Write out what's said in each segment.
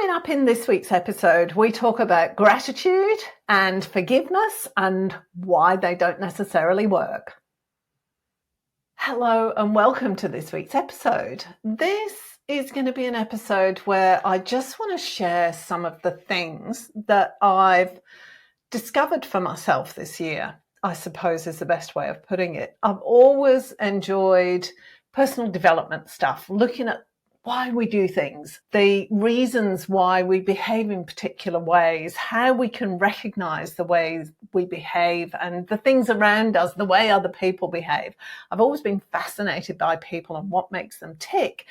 Coming up in this week's episode, we talk about gratitude and forgiveness and why they don't necessarily work. Hello and welcome to this week's episode. This is going to be an episode where I just want to share some of the things that I've discovered for myself this year, I suppose is the best way of putting it. I've always enjoyed personal development stuff, looking at why we do things, the reasons why we behave in particular ways, how we can recognize the ways we behave and the things around us, the way other people behave. I've always been fascinated by people and what makes them tick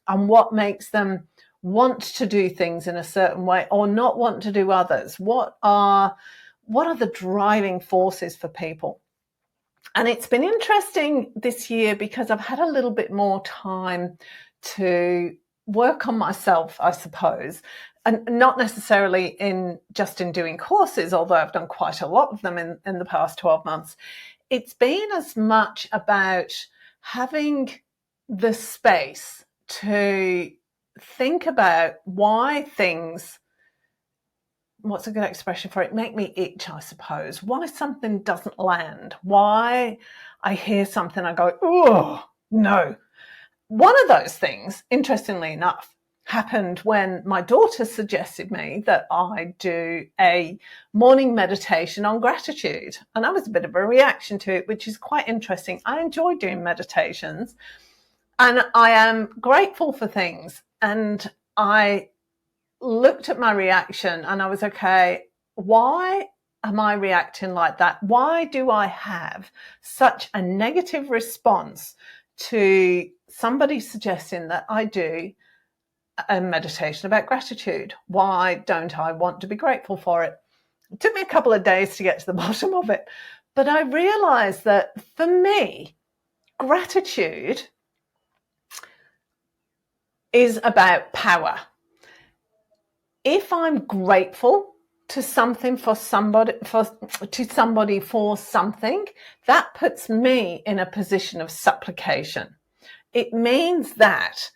and what makes them want to do things in a certain way or not want to do others. What are the driving forces for people? And it's been interesting this year because I've had a little bit more time to work on myself, I suppose, and not necessarily in doing courses, although I've done quite a lot of them in the past 12 months. It's been as much about having the space to think about why things, what's a good expression for it, make me itch, I suppose, why something doesn't land, why I hear something, I go, oh, no. One of those things, interestingly enough, happened when my daughter suggested me that I do a morning meditation on gratitude. And that was a bit of a reaction to it, which is quite interesting. I enjoy doing meditations and I am grateful for things. And I looked at my reaction and I was, okay, why am I reacting like that? Why do I have such a negative response to somebody suggesting that I do a meditation about gratitude? Why don't I want to be grateful for it? It took me a couple of days to get to the bottom of it, but I realized that for me, gratitude is about power. If I'm grateful to something for somebody, for something, that puts me in a position of supplication. It means that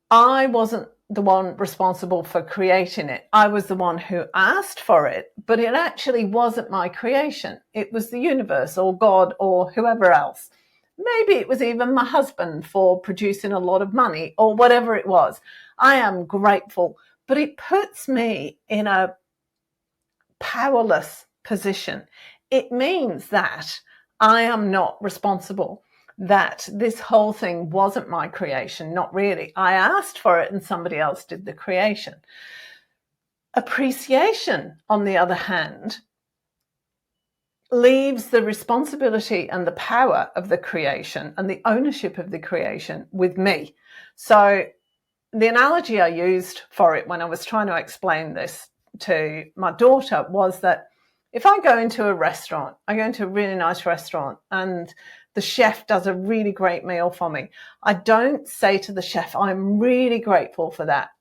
I wasn't the one responsible for creating it. I was the one who asked for it, but it actually wasn't my creation. It was the universe or God or whoever else. Maybe it was even my husband for producing a lot of money or whatever it was. I am grateful, but it puts me in a powerless position. It means that I am not responsible, that this whole thing wasn't my creation, not really. I asked for it and somebody else did the creation. Appreciation, on the other hand, leaves the responsibility and the power of the creation and the ownership of the creation with me. So the analogy I used for it when I was trying to explain this to my daughter was that if I go into a restaurant, I go into a really nice restaurant and the chef does a really great meal for me, I don't say to the chef, I'm really grateful for that.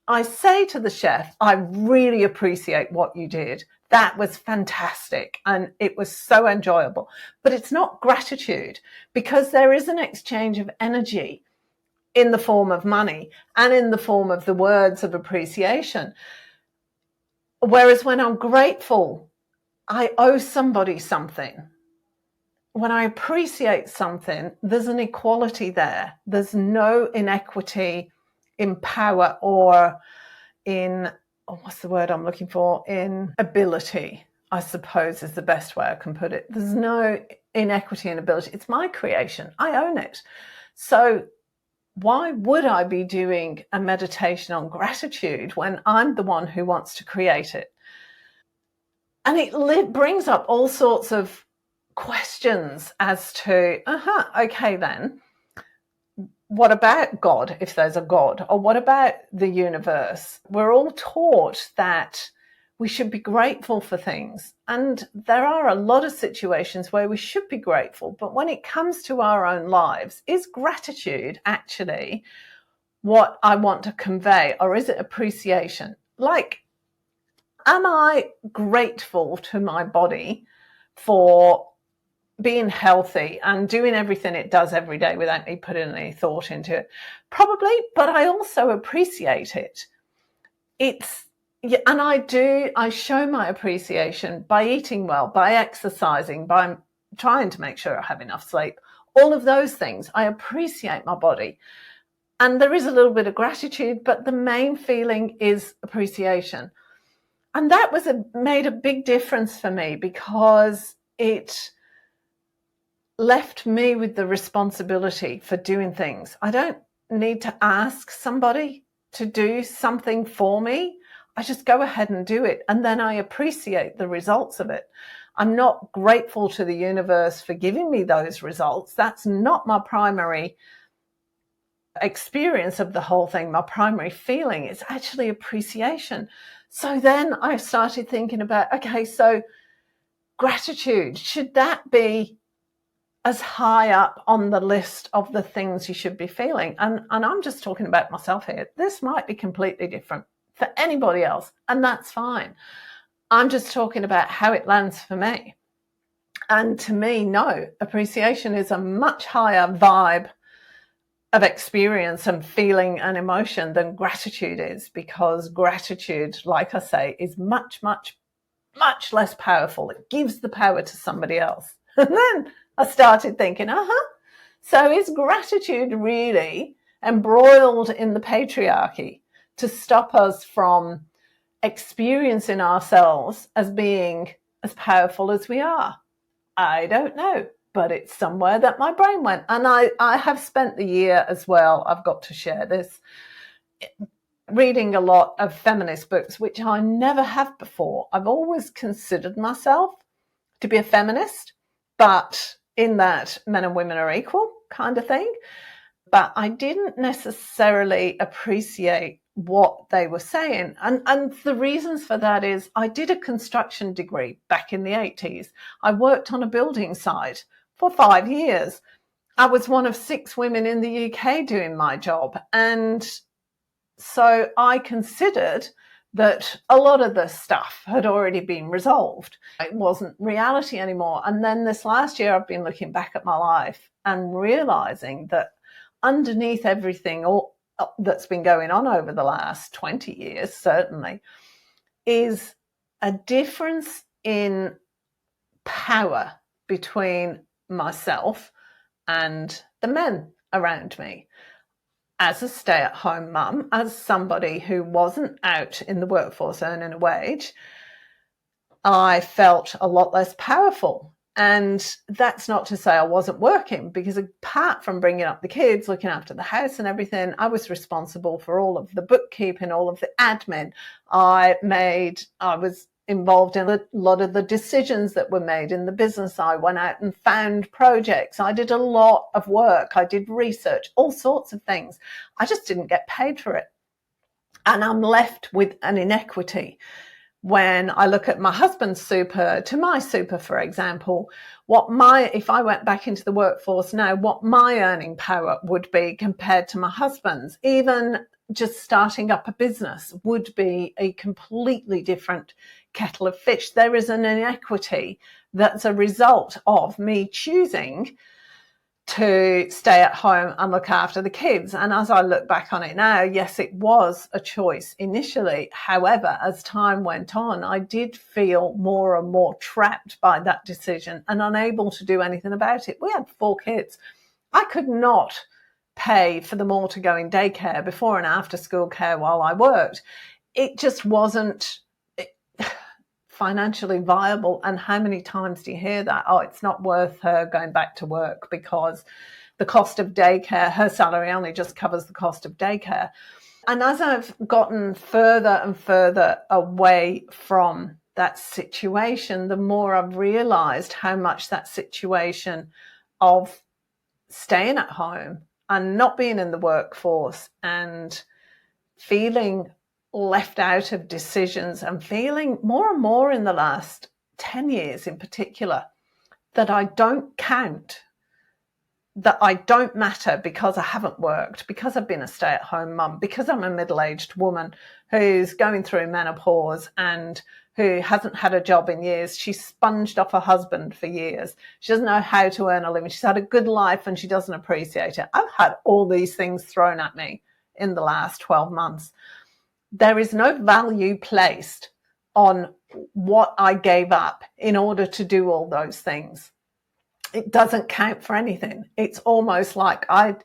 I say to the chef, I really appreciate what you did. That was fantastic and it was so enjoyable. But it's not gratitude because there is an exchange of energy in the form of money and in the form of the words of appreciation. Whereas when I'm grateful, I owe somebody something. When I appreciate something, there's an equality there. There's no inequity in power or in, what's the word I'm looking for? In ability, I suppose is the best way I can put it. There's no inequity in ability. It's my creation. I own it. So why would I be doing a meditation on gratitude when I'm the one who wants to create it? And it brings up all sorts of questions as to, okay then, what about God, if there's a God? Or what about the universe? We're all taught that we should be grateful for things. And there are a lot of situations where we should be grateful. But when it comes to our own lives, is gratitude actually what I want to convey? Or is it appreciation? Like, am I grateful to my body for being healthy and doing everything it does every day without me putting any thought into it? Probably, but I also appreciate it. it's, yeah, and I show my appreciation by eating well, by exercising, by trying to make sure I have enough sleep. All of those things, I appreciate my body. And there is a little bit of gratitude, but the main feeling is appreciation. And that made a big difference for me, because it left me with the responsibility for doing things. I don't need to ask somebody to do something for me. I just go ahead and do it, and then I appreciate the results of it. I'm not grateful to the universe for giving me those results. That's not my primary experience of the whole thing. My primary feeling is actually appreciation. So then I started thinking about, okay, so gratitude, should that be as high up on the list of the things you should be feeling? And I'm just talking about myself here. This might be completely different for anybody else, and that's fine. I'm just talking about how it lands for me. And to me, no, appreciation is a much higher vibe of experience and feeling and emotion than gratitude is, because gratitude, like I say, is much, much, much less powerful. It gives the power to somebody else. And then I started thinking, so is gratitude really embroiled in the patriarchy to stop us from experiencing ourselves as being as powerful as we are? I don't know, but it's somewhere that my brain went. And I have spent the year as well, I've got to share this, reading a lot of feminist books, which I never have before. I've always considered myself to be a feminist, but in that men and women are equal kind of thing. But I didn't necessarily appreciate what they were saying. And the reasons for that is I did a construction degree back in the 80s. I worked on a building site for 5 years. I was one of 6 women in the UK doing my job. And so I considered that a lot of the stuff had already been resolved. It wasn't reality anymore. And then this last year, I've been looking back at my life and realizing that underneath everything that's been going on over the last 20 years, certainly, is a difference in power between myself and the men around me. As a stay-at-home mum, as somebody who wasn't out in the workforce earning a wage, I felt a lot less powerful. And that's not to say I wasn't working, because apart from bringing up the kids, looking after the house and everything, I was responsible for all of the bookkeeping, all of the admin. I was involved in a lot of the decisions that were made in the business. I went out and found projects. I did a lot of work. I did research, all sorts of things. I just didn't get paid for it. And I'm left with an inequity. When I look at my husband's super to my super, for example, if I went back into the workforce now, what my earning power would be compared to my husband's, even just starting up a business, would be a completely different kettle of fish. There is an inequity that's a result of me choosing to stay at home and look after the kids. And as I look back on it now, yes, it was a choice initially. However, as time went on, I did feel more and more trapped by that decision and unable to do anything about it. We had 4 kids. I could not pay for them all to go in daycare, before and after school care, while I worked. It just wasn't financially viable. And how many times do you hear that? Oh, it's not worth her going back to work because the cost of daycare, her salary only just covers the cost of daycare. And as I've gotten further and further away from that situation, the more I've realized how much that situation of staying at home and not being in the workforce and feeling left out of decisions, and feeling more and more in the last 10 years in particular that I don't count, that I don't matter because I haven't worked, because I've been a stay-at-home mum, because I'm a middle-aged woman who's going through menopause and who hasn't had a job in years. She's sponged off her husband for years. She doesn't know how to earn a living. She's had a good life and she doesn't appreciate it. I've had all these things thrown at me in the last 12 months. there is no value placed on what I gave up in order to do all those things. It doesn't count for anything. It's almost like I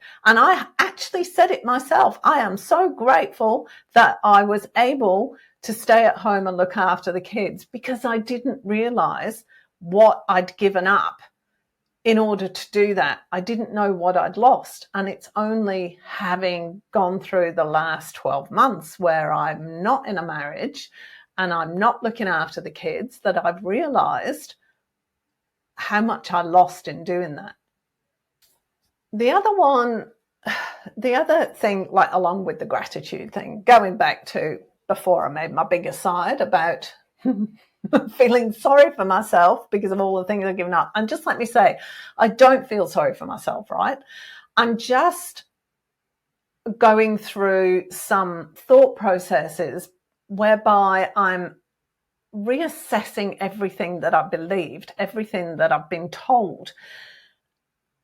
actually said it myself. I am so grateful that I was able to stay at home and look after the kids, because I didn't realize what I'd given up in order to do that. I didn't know what I'd lost. And it's only having gone through the last 12 months where I'm not in a marriage and I'm not looking after the kids that I've realized how much I lost in doing that. The other thing, like along with the gratitude thing, going back to before I made my big aside about feeling sorry for myself because of all the things I've given up. And just let me say, I don't feel sorry for myself, right? I'm just going through some thought processes whereby I'm reassessing everything that I've believed, everything that I've been told.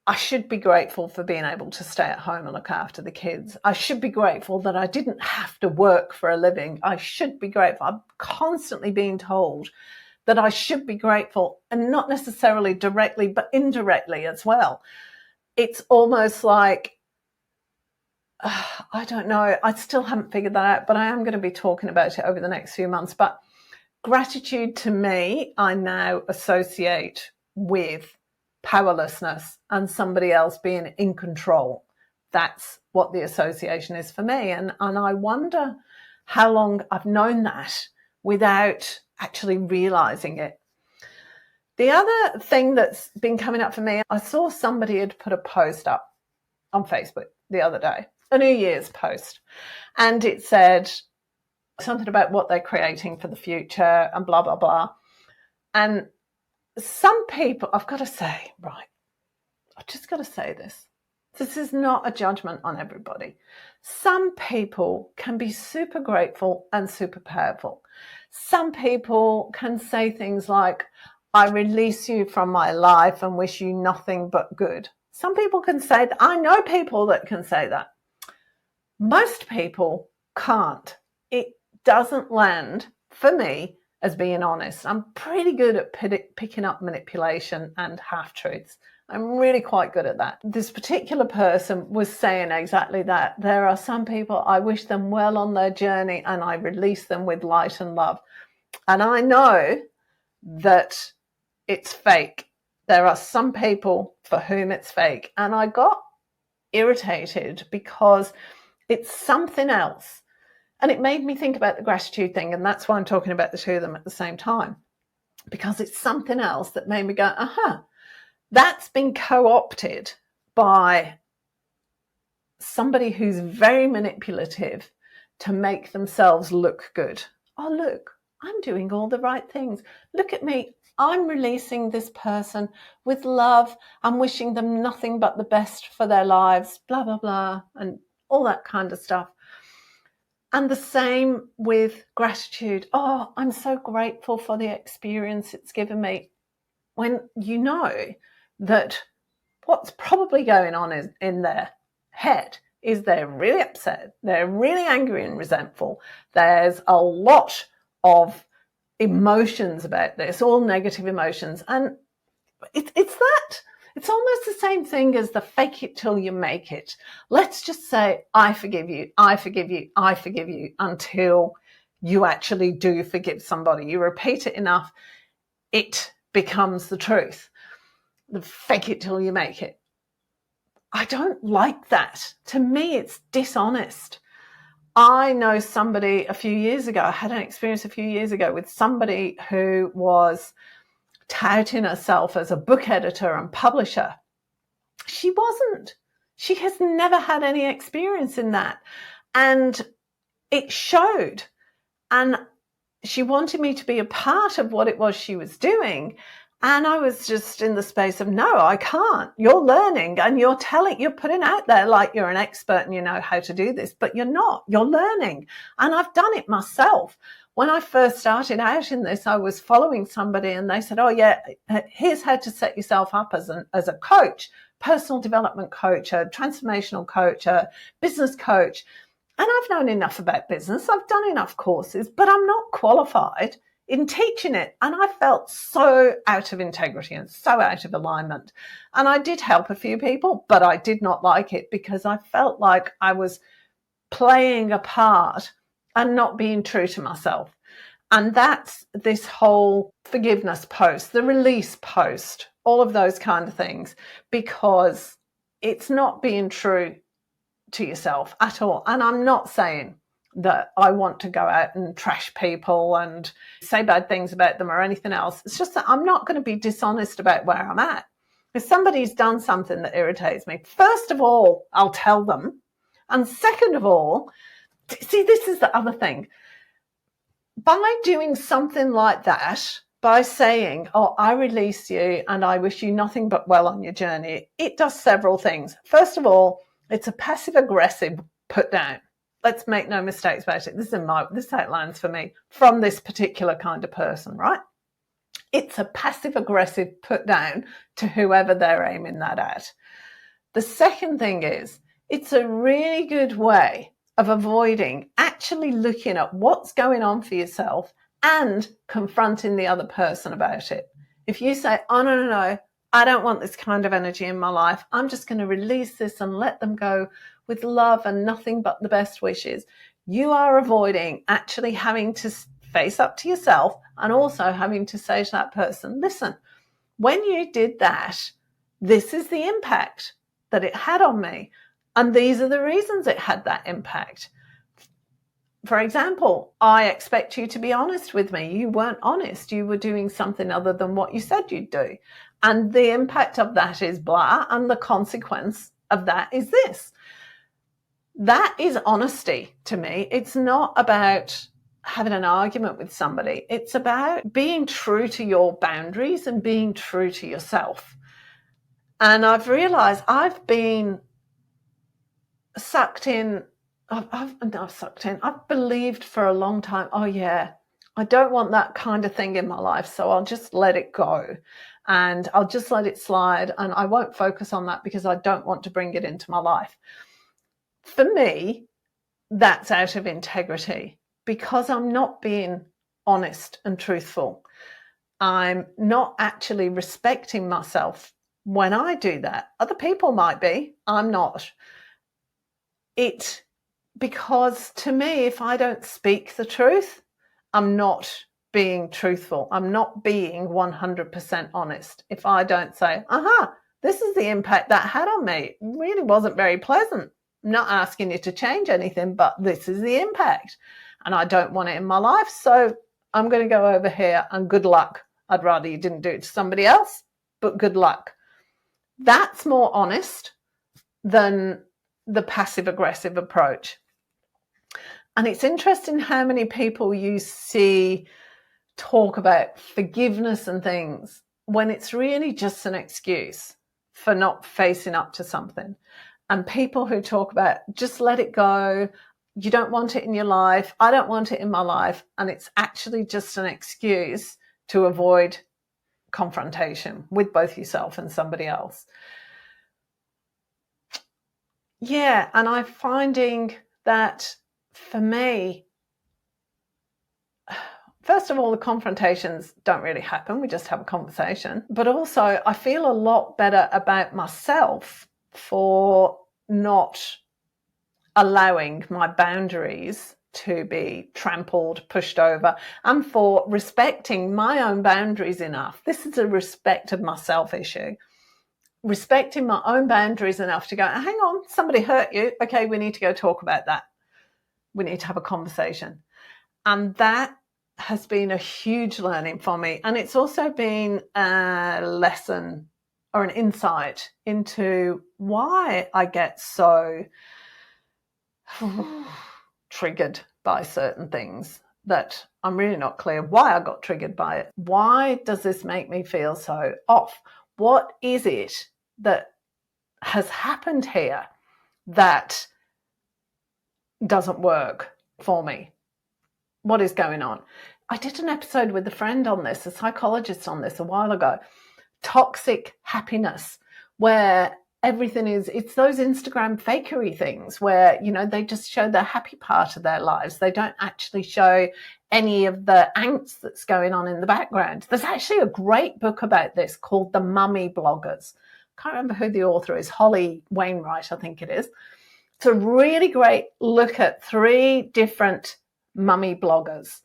I should be grateful for being able to stay at home and look after the kids. I should be grateful that I didn't have to work for a living. I should be grateful. I'm constantly being told that I should be grateful, and not necessarily directly, but indirectly as well. It's almost like, I don't know, I still haven't figured that out, but I am going to be talking about it over the next few months. But gratitude to me, I now associate with powerlessness and somebody else being in control. That's what the association is for me. And I wonder how long I've known that without actually realizing it. The other thing that's been coming up for me, I saw somebody had put a post up on Facebook the other day, a New Year's post, and it said something about what they're creating for the future and blah, blah, blah. And some people, I've got to say, right, I've just got to say this. This is not a judgment on everybody. Some people can be super grateful and super powerful. Some people can say things like, I release you from my life and wish you nothing but good. Some people can say that. I know people that can say that. Most people can't. It doesn't land for me as being honest. I'm pretty good at picking up manipulation and half-truths. I'm really quite good at that. This particular person was saying exactly that. There are some people, I wish them well on their journey and I release them with light and love. And I know that it's fake. There are some people for whom it's fake. And I got irritated because it's something else. And it made me think about the gratitude thing. And that's why I'm talking about the two of them at the same time, because it's something else that made me go, that's been co-opted by somebody who's very manipulative to make themselves look good. Oh, look, I'm doing all the right things. Look at me. I'm releasing this person with love. I'm wishing them nothing but the best for their lives, blah, blah, blah, and all that kind of stuff. And the same with gratitude. Oh, I'm so grateful for the experience it's given me. When you know that what's probably going on is in their head is they're really upset, they're really angry and resentful. There's a lot of emotions about this, all negative emotions. And it's that. It's almost the same thing as the fake it till you make it. Let's just say, I forgive you, I forgive you, I forgive you, until you actually do forgive somebody. You repeat it enough, it becomes the truth. The fake it till you make it. I don't like that. To me, it's dishonest. I know somebody a few years ago, I had an experience a few years ago with somebody who was touting herself as a book editor and publisher. She wasn't. She has never had any experience in that. And it showed. And she wanted me to be a part of what it was she was doing. And I was just in the space of, no, I can't. You're learning and you're putting out there like you're an expert and you know how to do this, but you're not. You're learning. And I've done it myself. When I first started out in this, I was following somebody and they said, oh yeah, here's how to set yourself up as a coach, personal development coach, a transformational coach, a business coach. And I've known enough about business. I've done enough courses, but I'm not qualified in teaching it. And I felt so out of integrity and so out of alignment. And I did help a few people, but I did not like it because I felt like I was playing a part and not being true to myself. And that's this whole forgiveness post, the release post, all of those kind of things, because it's not being true to yourself at all. And I'm not saying that I want to go out and trash people and say bad things about them or anything else. It's just that I'm not going to be dishonest about where I'm at. If somebody's done something that irritates me, first of all, I'll tell them. And second of all, see, this is the other thing. By doing something like that, by saying, oh, I release you and I wish you nothing but well on your journey, it does several things. First of all, it's a passive-aggressive put down. Let's make no mistakes about it. This outlines for me from this particular kind of person, right? It's a passive-aggressive put down to whoever they're aiming that at. The second thing is, it's a really good way of avoiding actually looking at what's going on for yourself and confronting the other person about it. If you say, oh, no, I don't want this kind of energy in my life, I'm just going to release this and let them go with love and nothing but the best wishes, you are avoiding actually having to face up to yourself and also having to say to that person, listen, when you did that, this is the impact that it had on me. And these are the reasons it had that impact. For example, I expect you to be honest with me. You weren't honest. You were doing something other than what you said you'd do. And the impact of that is blah. And the consequence of that is this. That is honesty to me. It's not about having an argument with somebody. It's about being true to your boundaries and being true to yourself. And I've realized I've been sucked in. I've believed for a long time, oh yeah, I don't want that kind of thing in my life, so I'll just let it go and I'll just let it slide and I won't focus on that because I don't want to bring it into my life. For me, that's out of integrity because I'm not being honest and truthful. I'm not actually respecting myself when I do that. Other people might be, I'm not. Because to me, if I don't speak the truth, I'm not being truthful. I'm not being 100% honest. If I don't say, this is the impact that had on me. It really wasn't very pleasant. I'm not asking you to change anything, but this is the impact. And I don't want it in my life. So I'm going to go over here and good luck. I'd rather you didn't do it to somebody else, but good luck. That's more honest than the passive-aggressive approach. And it's interesting how many people you see talk about forgiveness and things when it's really just an excuse for not facing up to something. And people who talk about just let it go, you don't want it in your life, I don't want it in my life, and it's actually just an excuse to avoid confrontation with both yourself and somebody else. Yeah, and I'm finding that for me, first of all, the confrontations don't really happen. We just have a conversation. But also, I feel a lot better about myself for not allowing my boundaries to be trampled, pushed over, and for respecting my own boundaries enough. This is a respect of myself issue. Respecting my own boundaries enough to go, hang on, somebody hurt you. Okay, we need to go talk about that. We need to have a conversation. And that has been a huge learning for me. And it's also been a lesson or an insight into why I get so triggered by certain things that I'm really not clear why I got triggered by it. Why does this make me feel so off? What is it that has happened here that doesn't work for me? What is going on? I did an episode with a friend on this, a psychologist on this a while ago, toxic happiness, where everything it's those Instagram fakery things where, they just show the happy part of their lives. They don't actually show any of the angst that's going on in the background. There's actually a great book about this called The Mummy Bloggers. I can't remember who the author is, Holly Wainwright, I think it is. It's a really great look at 3 different mummy bloggers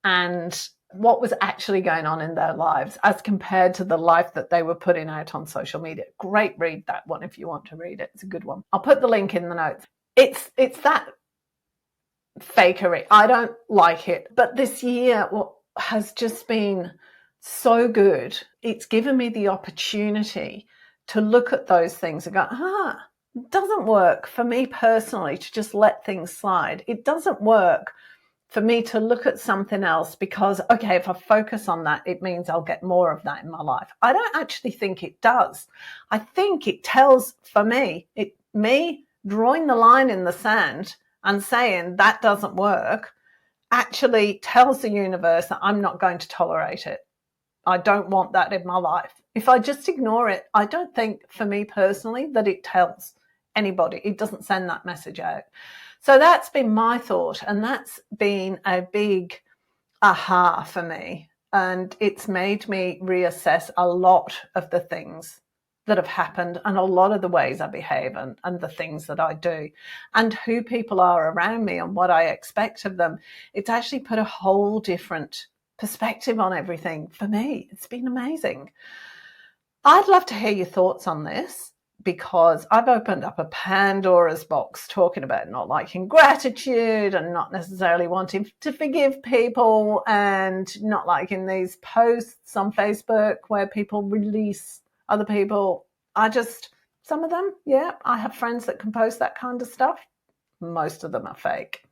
and what was actually going on in their lives as compared to the life that they were putting out on social media. Great read, that one, if you want to read it. It's a good one. I'll put the link in the notes. It's that fakery. I don't like it. But this year, what has just been so good, it's given me the opportunity to look at those things and go, it doesn't work for me personally to just let things slide. It doesn't work for me to look at something else because, okay, if I focus on that, it means I'll get more of that in my life. I don't actually think it does. I think it tells, for me drawing the line in the sand and saying that doesn't work actually tells the universe that I'm not going to tolerate it. I don't want that in my life. If I just ignore it, I don't think, for me personally, that it tells anybody. It doesn't send that message out. So that's been my thought, and that's been a big aha for me. And it's made me reassess a lot of the things that have happened and a lot of the ways I behave and the things that I do and who people are around me and what I expect of them. It's actually put a whole different perspective on everything for me. It's been amazing. I'd love to hear your thoughts on this, because I've opened up a Pandora's box talking about not liking gratitude and not necessarily wanting to forgive people and not liking these posts on Facebook where people release other people. Some of them, I have friends that can post that kind of stuff. Most of them are fake.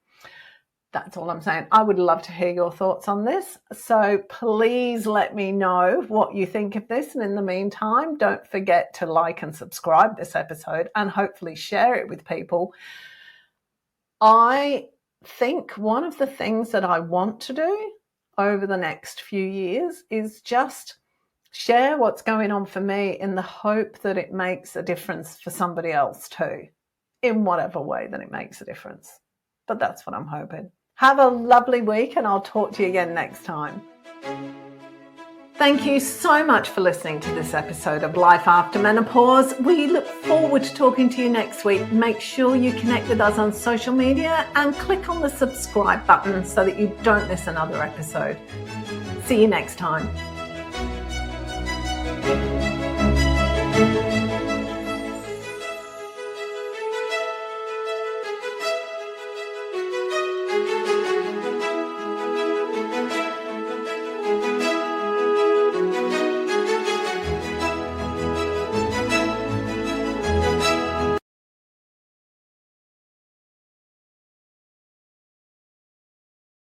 That's all I'm saying. I would love to hear your thoughts on this. So please let me know what you think of this. And in the meantime, don't forget to like and subscribe this episode and hopefully share it with people. I think one of the things that I want to do over the next few years is just share what's going on for me in the hope that it makes a difference for somebody else too, in whatever way that it makes a difference. But that's what I'm hoping. Have a lovely week, and I'll talk to you again next time. Thank you so much for listening to this episode of Life After Menopause. We look forward to talking to you next week. Make sure you connect with us on social media and click on the subscribe button so that you don't miss another episode. See you next time.